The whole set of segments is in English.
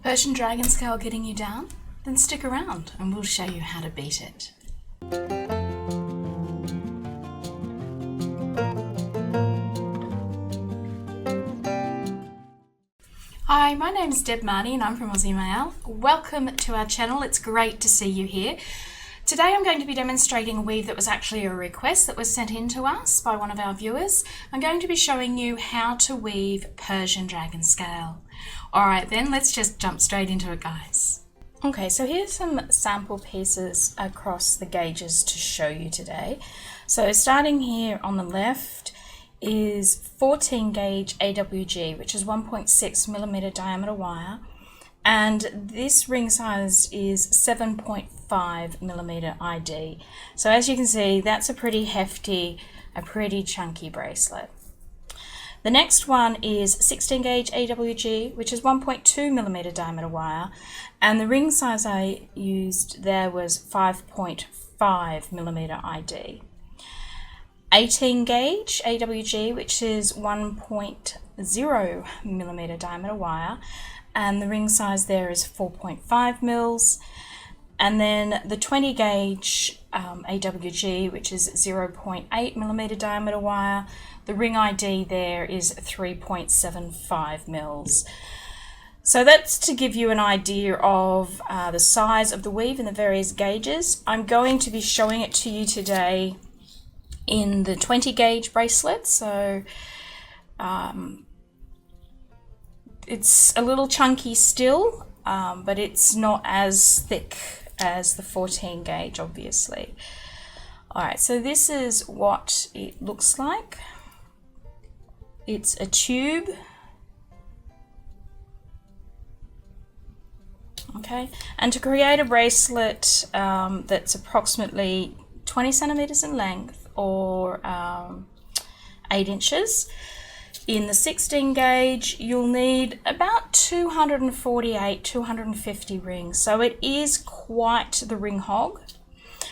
Persian Dragonscale getting you down? Then stick around and we'll show you how to beat it. Hi, my name is Deb Marnie and I'm from Aussie Maille. Welcome to our channel, it's great to see you here. Today I'm going to be demonstrating a weave that was actually a request that was sent in to us by one of our viewers. I'm going to be showing you how to weave Persian Dragonscale. Alright then, let's just jump straight into it, guys. Okay, so here's some sample pieces across the gauges to show you today. So starting here on the left is 14 gauge AWG, which is 1.6 millimeter diameter wire, and this ring size is 7.5 millimeter ID. So as you can see, that's a pretty hefty, a pretty chunky bracelet. The next one is 16 gauge AWG, which is 1.2 millimeter diameter wire, and the ring size I used there was 5.5 millimeter ID. 18 gauge AWG, which is 1.0 millimeter diameter wire, and the ring size there is 4.5 mils. And then the 20 gauge AWG, which is 0.8 millimeter diameter wire, the ring ID there is 3.75 mils. So that's to give you an idea of the size of the weave in the various gauges. I'm going to be showing it to you today in the 20 gauge bracelet, so it's a little chunky still, but it's not as thick as the 14 gauge, obviously. Alright, so this is what it looks like. It's a tube. Okay, and to create a bracelet that's approximately 20 centimeters in length or 8 inches. In the 16 gauge, you'll need about 250 rings. So it is quite the ring hog.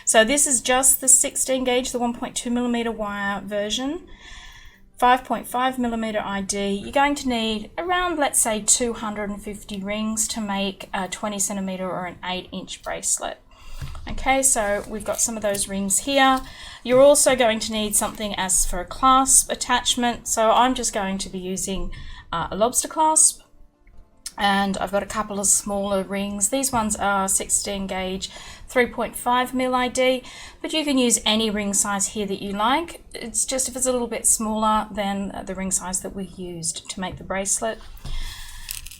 So this is just the 16 gauge, the 1.2 millimeter wire version. 5.5 millimeter ID. You're going to need around, let's say, 250 rings to make a 20 centimeter or an 8-inch bracelet. Okay, so we've got some of those rings here. You're also going to need something as for a clasp attachment. So I'm just going to be using a lobster clasp, and I've got a couple of smaller rings. These ones are 16 gauge, 3.5 mil ID, but you can use any ring size here that you like. It's just if it's a little bit smaller than the ring size that we used to make the bracelet.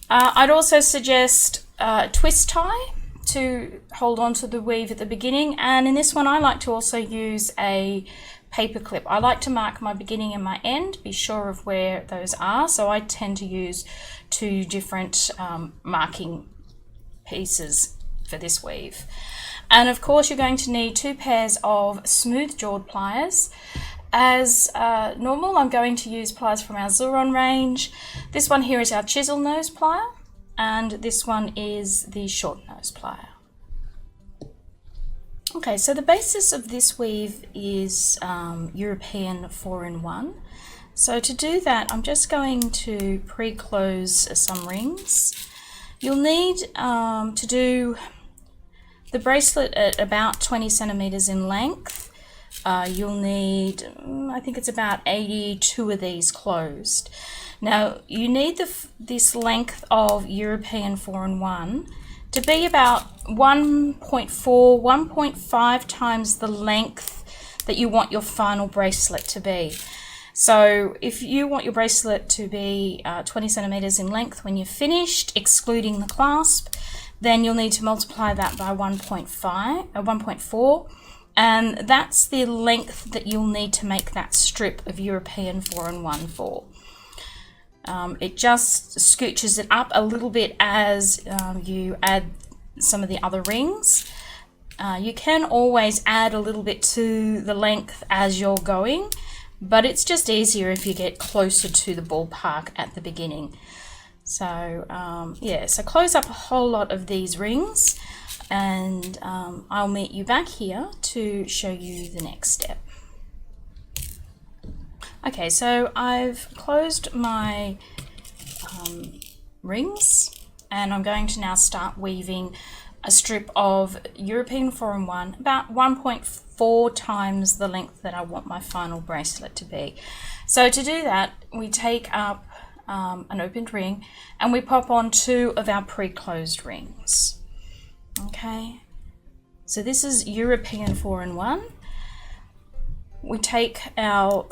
I'd also suggest a twist tie to hold on to the weave at the beginning, and in this one I like to also use a paper clip. I like to mark my beginning and my end, be sure of where those are, so I tend to use 2 different marking pieces for this weave. And of course you're going to need 2 pairs of smooth jawed pliers. As normal, I'm going to use pliers from our Xuron range. This one here is our chisel nose plier, and this one is the short nose plier. Okay, so the basis of this weave is European 4-in-1. So to do that, I'm just going to pre-close some rings. You'll need to do the bracelet at about 20 centimeters in length. You'll need, I think it's about 82 of these closed. Now you need this length of European 4-in-1 to be about 1.5 times the length that you want your final bracelet to be. So if you want your bracelet to be 20 centimeters in length when you're finished, excluding the clasp, then you'll need to multiply that by 1.4, and that's the length that you'll need to make that strip of European 4-in-1 for. It just scooches it up a little bit as you add some of the other rings. You can always add a little bit to the length as you're going, but it's just easier if you get closer to the ballpark at the beginning. So yeah, so close up a whole lot of these rings, and I'll meet you back here to show you the next step. Okay, so I've closed my rings and I'm going to now start weaving a strip of European 4-in-1, about 1.4 times the length that I want my final bracelet to be. So to do that, we take up an opened ring and we pop on 2 of our pre-closed rings. Okay, so this is European 4-in-1. We take our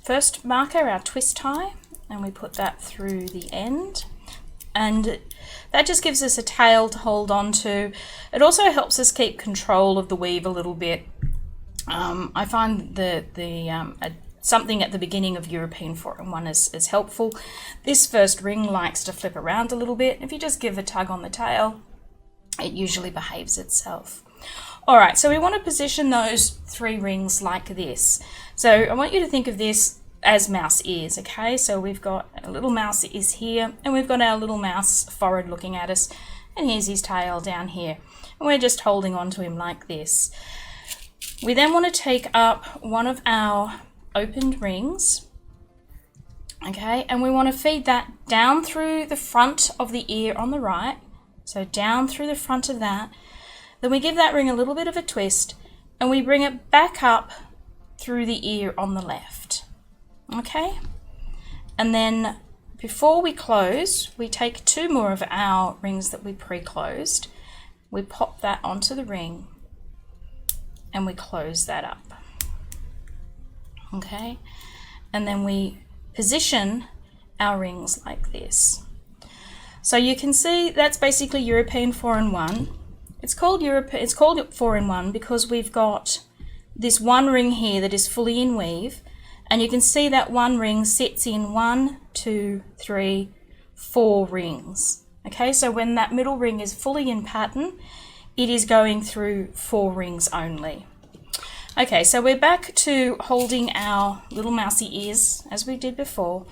first marker, our twist tie, and we put that through the end, and that just gives us a tail to hold on to. It also helps us keep control of the weave a little bit. I find something at the beginning of European 4-in-1 is helpful. This first ring likes to flip around a little bit. If you just give a tug on the tail, it usually behaves itself. All right, so we want to position those 3 rings like this. So I want you to think of this as mouse ears, okay? So we've got a little mouse ears here, and we've got our little mouse forward looking at us, and here's his tail down here. And we're just holding on to him like this. We then want to take up one of our opened rings, okay? And we want to feed that down through the front of the ear on the right. So down through the front of that. Then we give that ring a little bit of a twist, and we bring it back up through the ear on the left. Okay? And then before we close, we take 2 more of our rings that we pre-closed. We pop that onto the ring and we close that up. Okay? And then we position our rings like this. So you can see that's basically European 4-in-1. It's called 4-in-1 because we've got this one ring here that is fully in weave, and you can see that one ring sits in 1, 2, 3, 4 rings. Okay, so when that middle ring is fully in pattern, it is going through 4 rings only. Okay, so we're back to holding our little mousy ears as we did before.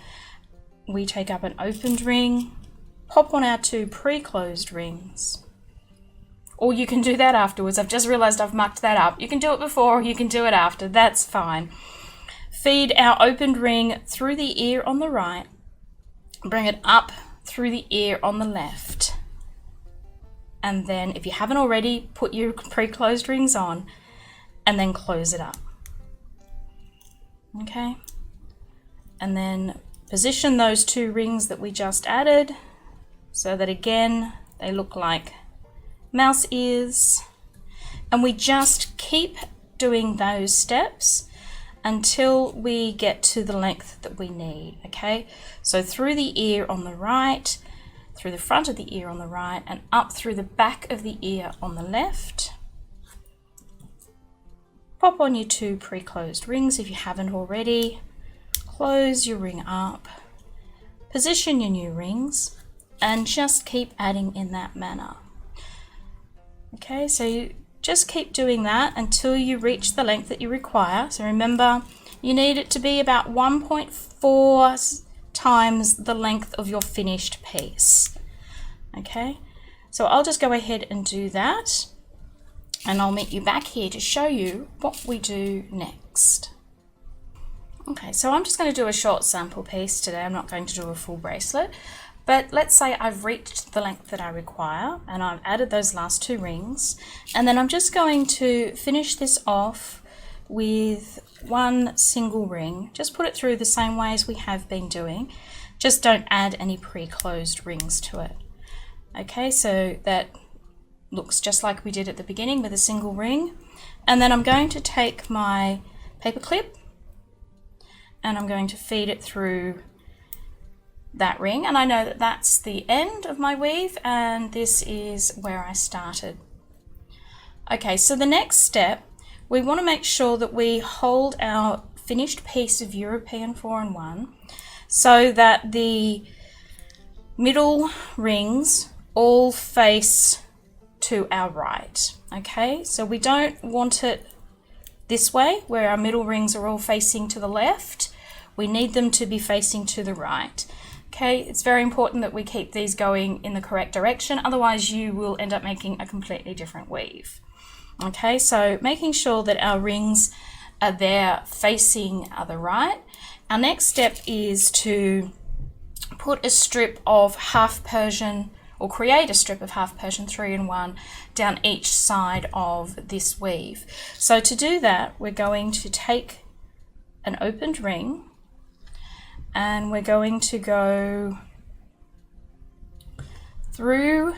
We take up an opened ring, pop on our 2 pre-closed rings. Or you can do that afterwards. I've just realized I've mucked that up. You can do it before or you can do it after. That's fine. Feed our opened ring through the ear on the right. Bring it up through the ear on the left. And then, if you haven't already, put your pre-closed rings on and then close it up. Okay? And then position those 2 rings that we just added so that again they look like mouse ears, and we just keep doing those steps until we get to the length that we need. Okay, so through the ear on the right, through the front of the ear on the right, and up through the back of the ear on the left. Pop on your 2 pre-closed rings if you haven't already. Close your ring up, position your new rings, and just keep adding in that manner. Okay, so you just keep doing that until you reach the length that you require. So remember, you need it to be about 1.4 times the length of your finished piece. Okay, so I'll just go ahead and do that, and I'll meet you back here to show you what we do next. Okay, so I'm just going to do a short sample piece today. I'm not going to do a full bracelet. But let's say I've reached the length that I require and I've added those last 2 rings, and then I'm just going to finish this off with 1 single ring. Just put it through the same way as we have been doing. Just don't add any pre-closed rings to it. Okay, so that looks just like we did at the beginning with a single ring. And then I'm going to take my paper clip and I'm going to feed it through that ring, and I know that that's the end of my weave and this is where I started. Okay, so the next step, we want to make sure that we hold our finished piece of European 4-in-1 so that the middle rings all face to our right. Okay, so we don't want it this way where our middle rings are all facing to the left. We need them to be facing to the right. Okay, it's very important that we keep these going in the correct direction, otherwise you will end up making a completely different weave. Okay, so making sure that our rings are there facing the right. Our next step is to put a strip of half Persian, or create a strip of half Persian 3-in-1 down each side of this weave. So to do that, we're going to take an opened ring and we're going to go through.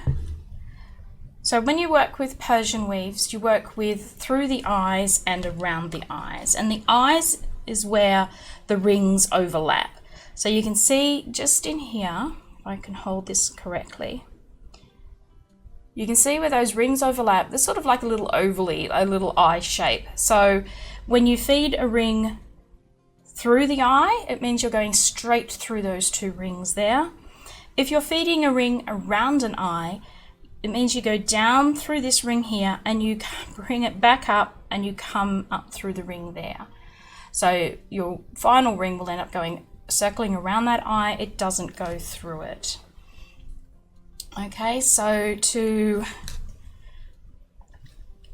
So when you work with Persian weaves, you work with through the eyes and around the eyes, and the eyes is where the rings overlap. So you can see just in here, if I can hold this correctly, you can see where those rings overlap. They're sort of like a little ovally, a little eye shape. So when you feed a ring through the eye, it means you're going straight through those two rings there. If you're feeding a ring around an eye, it means you go down through this ring here and you bring it back up and you come up through the ring there. So your final ring will end up going circling around that eye. It doesn't go through it. Okay, so to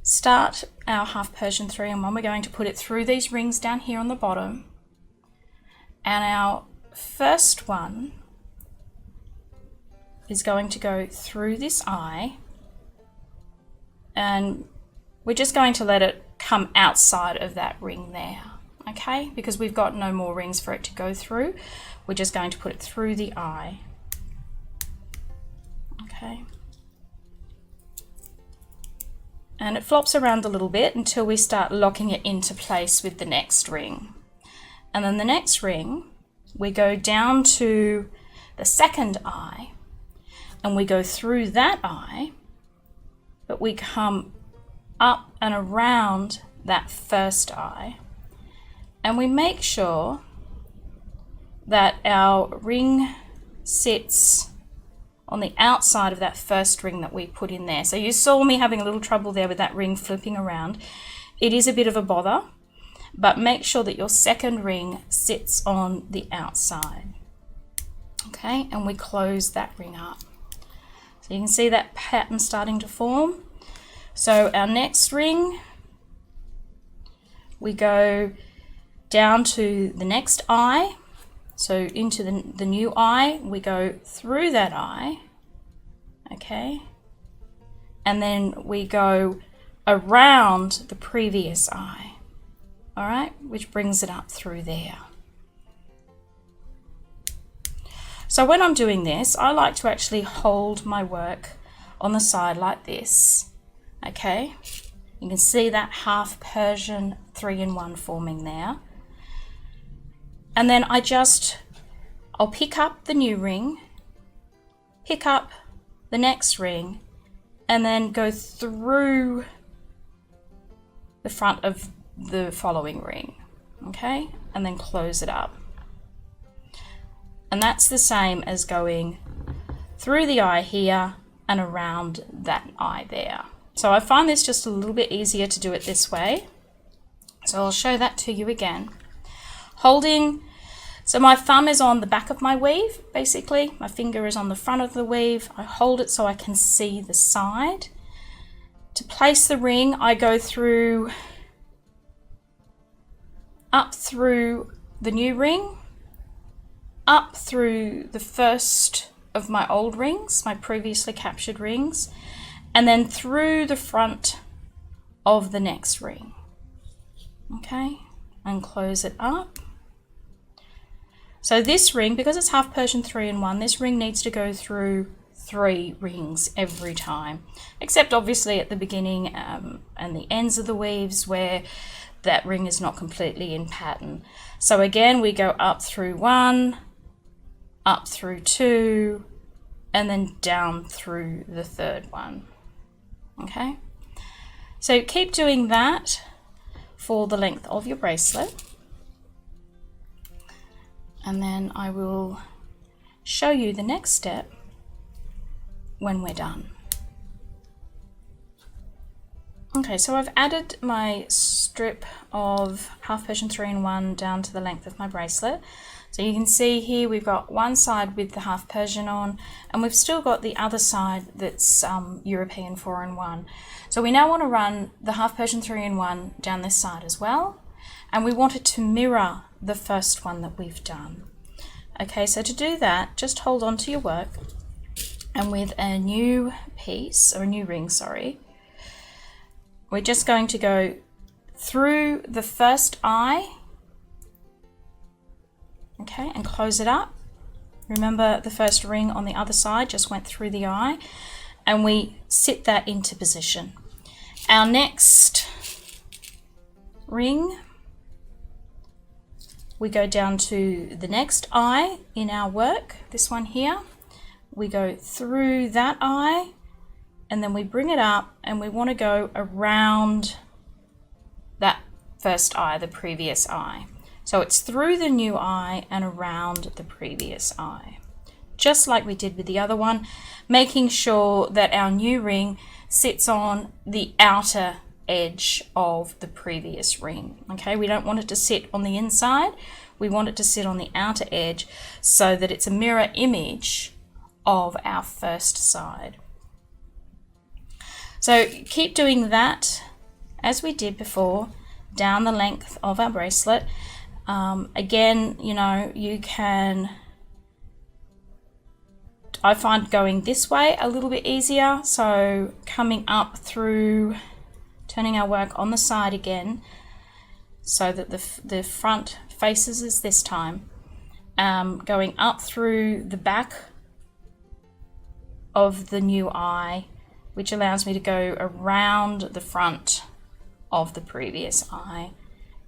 start our half Persian 3-in-1, we're going to put it through these rings down here on the bottom, and our first one is going to go through this eye, and we're just going to let it come outside of that ring there, okay, because we've got no more rings for it to go through. We're just going to put it through the eye. Okay, and it flops around a little bit until we start locking it into place with the next ring. And then the next ring, we go down to the second eye and we go through that eye, but we come up and around that first eye, and we make sure that our ring sits on the outside of that first ring that we put in there. So you saw me having a little trouble there with that ring flipping around. It is a bit of a bother, but make sure that your second ring sits on the outside. Okay, and we close that ring up. So you can see that pattern starting to form. So our next ring, we go down to the next eye. So into the new eye, we go through that eye, okay, and then we go around the previous eye, all right, which brings it up through there. So when I'm doing this, I like to actually hold my work on the side like this, okay. You can see that half Persian 3-in-1 forming there. And then I'll pick up the new ring, pick up the next ring, and then go through the front of the following ring, okay? And then close it up. And that's the same as going through the eye here and around that eye there. So I find this just a little bit easier to do it this way. So I'll show that to you again. So my thumb is on the back of my weave, basically. My finger is on the front of the weave. I hold it so I can see the side. To place the ring, I go up through the new ring, up through the first of my old rings, my previously captured rings, and then through the front of the next ring. Okay, and close it up. So this ring, because it's half Persian 3-in-1, this ring needs to go through 3 rings every time, except obviously at the beginning and the ends of the weaves where that ring is not completely in pattern. So again, we go up through 1, up through 2, and then down through the third one. Okay, so keep doing that for the length of your bracelet. And then I will show you the next step when we're done. Okay, so I've added my strip of half Persian 3-in-1 down to the length of my bracelet. So you can see here we've got one side with the half Persian on, and we've still got the other side that's European 4-in-1. So we now want to run the half Persian 3-in-1 down this side as well, and we want it to mirror the first one that we've done. Okay, so to do that, just hold on to your work, and with a new piece, or a new ring, sorry, we're just going to go through the first eye, okay, and close it up. Remember, the first ring on the other side just went through the eye, and we sit that into position. Our next ring, we go down to the next eye in our work, this one here. We go through that eye, and then we bring it up, and we want to go around that first eye, the previous eye. So it's through the new eye and around the previous eye, just like we did with the other one, making sure that our new ring sits on the outer edge of the previous ring. Okay, we don't want it to sit on the inside, we want it to sit on the outer edge so that it's a mirror image of our first side. So keep doing that as we did before, down the length of our bracelet. Again, you know, you can, I find going this way a little bit easier, so coming up through, turning our work on the side again so that the front faces us this time, going up through the back of the new eye, which allows me to go around the front of the previous eye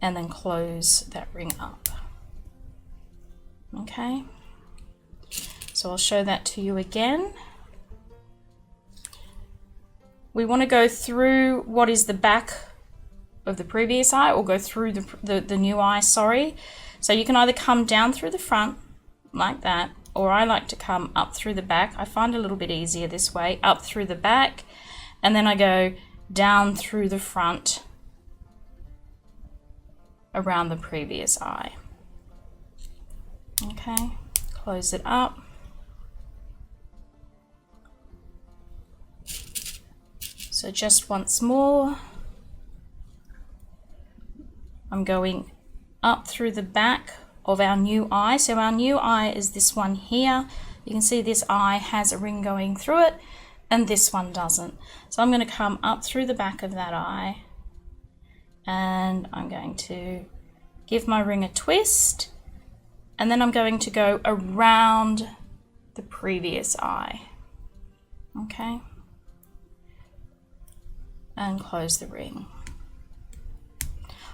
and then close that ring up. Okay, so I'll show that to you again. We want to go through what is the back of the previous eye, or go through the new eye, sorry. So you can either come down through the front like that, or I like to come up through the back. I find it a little bit easier this way, up through the back, and then I go down through the front around the previous eye. Okay, close it up. So just once more, I'm going up through the back of our new eye. So our new eye is this one here. You can see this eye has a ring going through it and this one doesn't. So I'm going to come up through the back of that eye, and I'm going to give my ring a twist, and then I'm going to go around the previous eye. Okay, and close the ring.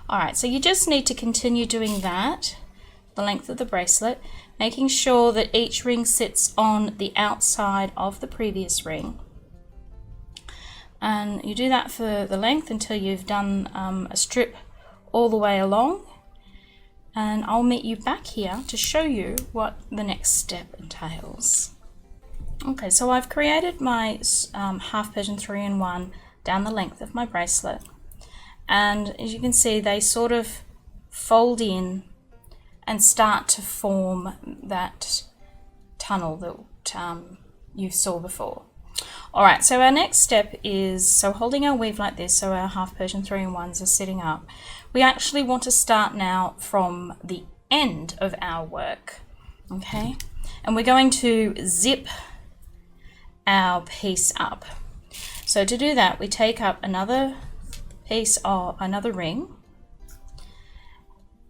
All right, so you just need to continue doing that, the length of the bracelet, making sure that each ring sits on the outside of the previous ring. And you do that for the length until you've done a strip all the way along. And I'll meet you back here to show you what the next step entails. Okay, so I've created my half Persian 3-in-1 down the length of my bracelet. And as you can see, they sort of fold in and start to form that tunnel that you saw before. All right, so our next step is, so holding our weave like this, so our half Persian 3-in-1s are sitting up, we actually want to start now from the end of our work, okay? And we're going to zip our piece up. So to do that, we take up another piece of another ring,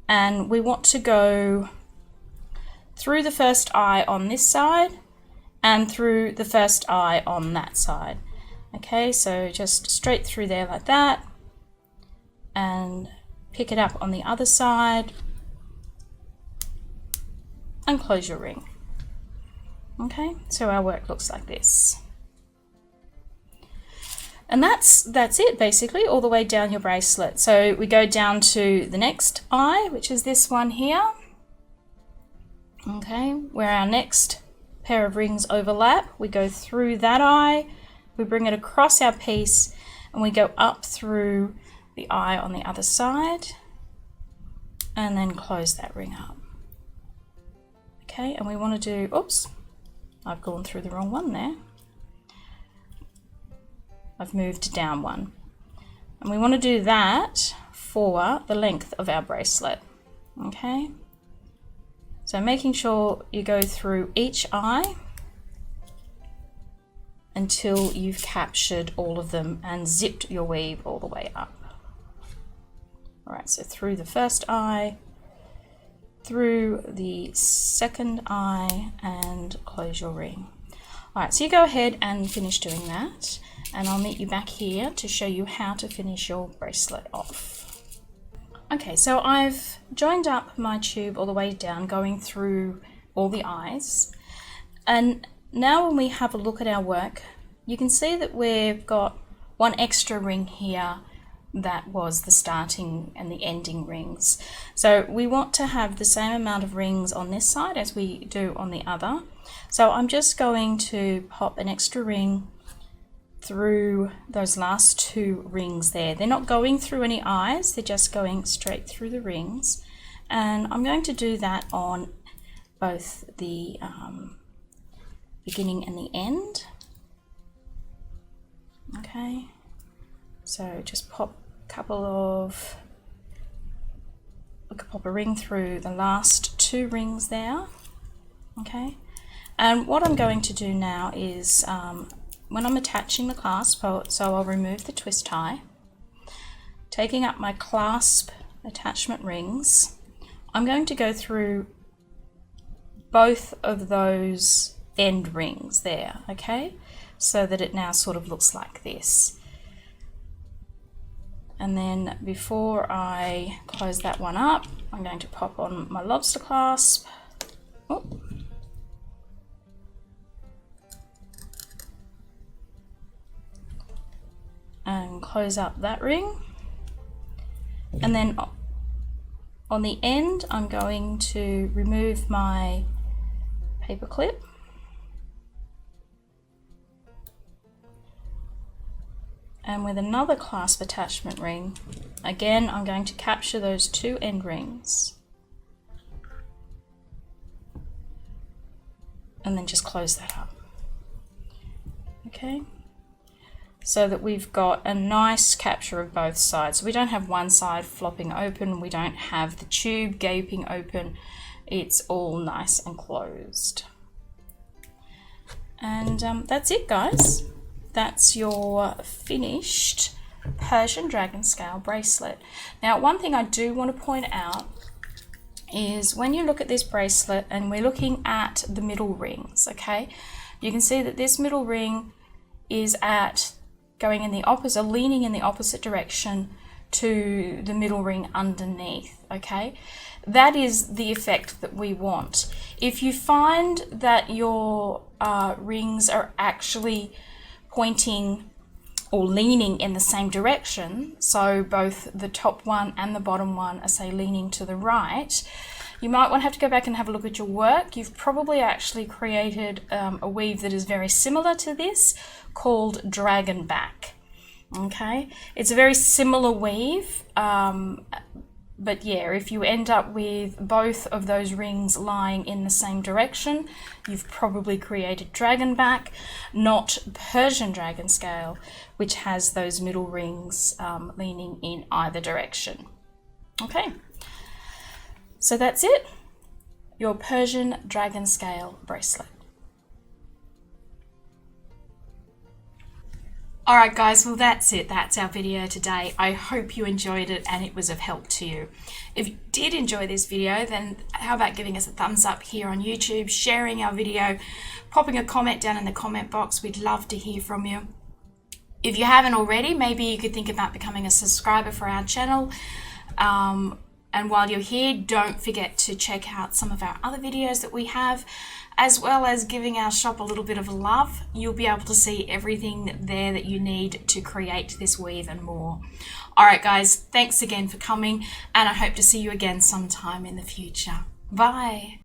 and we want to go through the first eye on this side and through the first eye on that side. Okay, so just straight through there like that, and pick it up on the other side and close your ring. Okay, so our work looks like this. And that's it basically, all the way down your bracelet. So we go down to the next eye, which is this one here. Okay, where our next pair of rings overlap, we go through that eye, we bring it across our piece, and we go up through the eye on the other side, and then close that ring up. Okay, and we want to do, oops, I've gone through the wrong one there. I've moved down one. And we want to do that for the length of our bracelet. Okay, So making sure you go through each eye until you've captured all of them and zipped your weave all the way up. All right, so through the first eye, through the second eye, and close your ring. All right, so you go ahead and finish doing that, and I'll meet you back here to show you how to finish your bracelet off. Okay, so I've joined up my tube all the way down, going through all the eyes, and now when we have a look at our work, you can see that we've got one extra ring here that was the starting and the ending rings. So we want to have the same amount of rings on this side as we do on the other. So I'm just going to pop an extra ring through those last two rings there. They're not going through any eyes, they're just going straight through the rings. And I'm going to do that on both the beginning and the end. Okay, so just pop a ring through the last two rings there. Okay, and what I'm going to do now is when I'm attaching the clasp, so I'll remove the twist tie, taking up my clasp attachment rings, I'm going to go through both of those end rings there, okay, so that it now sort of looks like this. And then before I close that one up, I'm going to pop on my lobster clasp. Oh. And close up that ring. And then on the end, I'm going to remove my paper clip. And with another clasp attachment ring, again, I'm going to capture those two end rings. And then just close that up. Okay, so that we've got a nice capture of both sides. So we don't have one side flopping open, we don't have the tube gaping open, it's all nice and closed. And that's it, guys. That's your finished Persian Dragonscale bracelet. Now, one thing I do want to point out is when you look at this bracelet and we're looking at the middle rings, okay, you can see that this middle ring is going in the opposite, leaning in the opposite direction to the middle ring underneath, okay? That is the effect that we want. If you find that your rings are actually pointing or leaning in the same direction, so both the top one and the bottom one are, say, leaning to the right, you might want to have to go back and have a look at your work. You've probably actually created a weave that is very similar to this, called Dragon Back. Okay, it's a very similar weave, but yeah, if you end up with both of those rings lying in the same direction, you've probably created Dragon Back, not Persian Dragonscale, which has those middle rings leaning in either direction. Okay, so that's it, your Persian Dragonscale bracelet. Alright guys, well that's it. That's our video today. I hope you enjoyed it and it was of help to you. If you did enjoy this video, then how about giving us a thumbs up here on YouTube, sharing our video, popping a comment down in the comment box. We'd love to hear from you. If you haven't already, maybe you could think about becoming a subscriber for our channel. And while you're here, don't forget to check out some of our other videos that we have, as well as giving our shop a little bit of love. You'll be able to see everything there that you need to create this weave and more. All right, guys, thanks again for coming, and I hope to see you again sometime in the future. Bye.